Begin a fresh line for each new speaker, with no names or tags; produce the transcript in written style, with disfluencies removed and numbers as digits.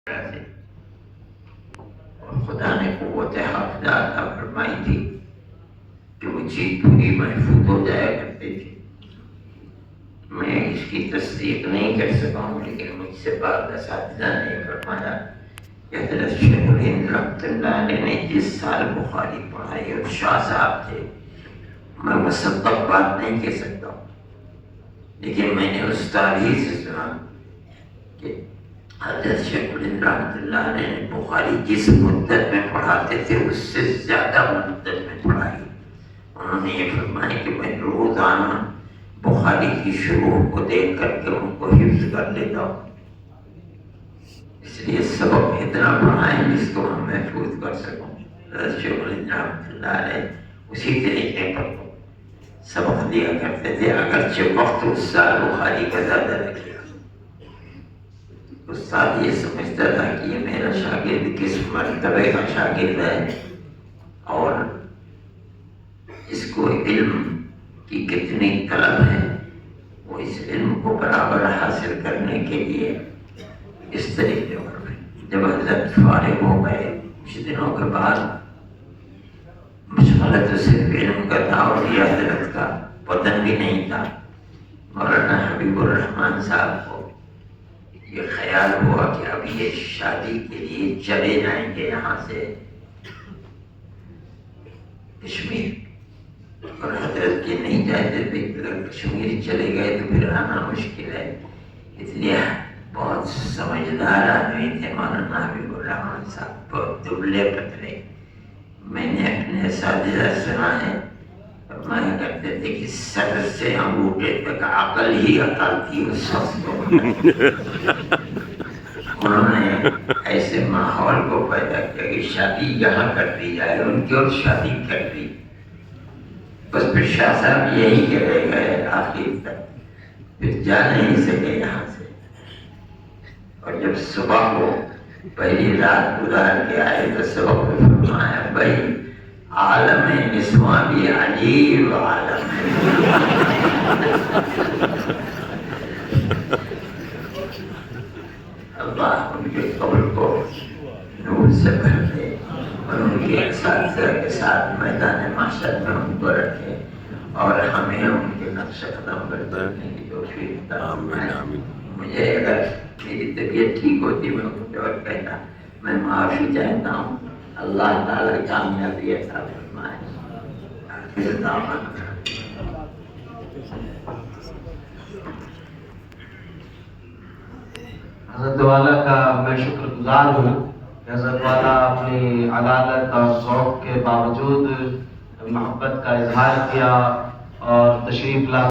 سے اور خدا نے قوت حافظہ عطا فرمائی تھی کہ وہ چیز پوری محفوظ ہو جایا کرتی تھی۔ میں اس کی تصدیق نہیں کر سکا ہوں، لیکن مجھ سے بعض اساتذہ نے فرمایا کہ حضرت شیخ الہند رحمۃ اللہ علیہ نے جس سال بخاری پڑھائی اور شاہ صاحب تھے، میں مصدق بات نہیں کہہ سکتا ہوں، لیکن میں نے استاد ہی سے سنا کہ حضرت شیخ الہند رحمۃ اللہ علیہ نے بخاری جس مدت میں پڑھاتے تھے اس سے زیادہ مدت میں پڑھائی۔ انہوں نے یہ فرمایا کہ میں روزانہ بخاری کی شروع کو دیکھ کر کے ان کو حفظ کر لیتا ہوں، اس لیے سبق اتنا پڑھائیں جس کو ہم محفوظ کر سکوں۔ حضرت شیخ الہند رحمۃ اللہ علیہ اسی طریقے پر سبق دیا کرتے تھے، اگرچہ وقت اس سال بخاری کا زیادہ لگ گیا۔ استاد یہ سمجھتا تھا کہ یہ میرا شاگرد کس مرتبے کا شاگرد ہے اور اس کو علم کی کتنی طلب ہے، وہ اس علم کو برابر حاصل کرنے کے لیے اس طریقے پر۔ جب حضرت فارغ ہو گئے کچھ دنوں کے بعد، مشغلہ تو صرف علم کا تھا اور یہ حضرت کا وطن بھی نہیں تھا، مولانا حبیب الرحمن صاحب کو یہ خیال ہوا کہ اب یہ شادی کے لیے چلے جائیں گے یہاں سے کشمیر، اور حضرت کے نہیں چاہتے تھے کہ اگر کشمیر چلے گئے تو پھر آنا مشکل ہے، اس لیے بہت سمجھدار آدمی تھے مولانا حبیب الرحمن صاحب، بہت دبلے پتلے۔ میں نے اپنے اساتذہ سنا ہے، فرمایا کرتے تھے کہ سر سے انگوٹھے تک عقل ہی عقل تھی اس شخص کو۔ انہوں نے ایسے ماحول کو پیدا کیا کہ شادی یہاں کر دی جائے، ان کی اور شادی کر دی، بس پھر شاہ صاحب یہی کہ رہ گئے آخر تک، پھر جا نہیں سکے یہاں سے۔ اور جب صبح کو پہلی رات گزار کے آئے تو سبق میں فرمایا، بھائی عالم نسواں بھی عجیب عالم ہے۔ اللہ ان کے قبر کو نور سے بھر دے اور ان کے اساتذہ کے ساتھ میدان محشر میں ان کو رکھے اور ہمیں ان کے نقش قدم پر چلنے کی توفیق عطا فرمائے۔ مجھے اگر میری طبیعت ٹھیک ہوتی میں کچھ اور کہتا، میں معافی چاہتا ہوں، اللہ تعالیٰ کامیابی عطا فرمائے۔
حضرت والا کا میں شکر گزار ہوں کہ حضرت والا اپنی عدالت اور ذوق کے باوجود محبت کا اظہار کیا اور تشریف لا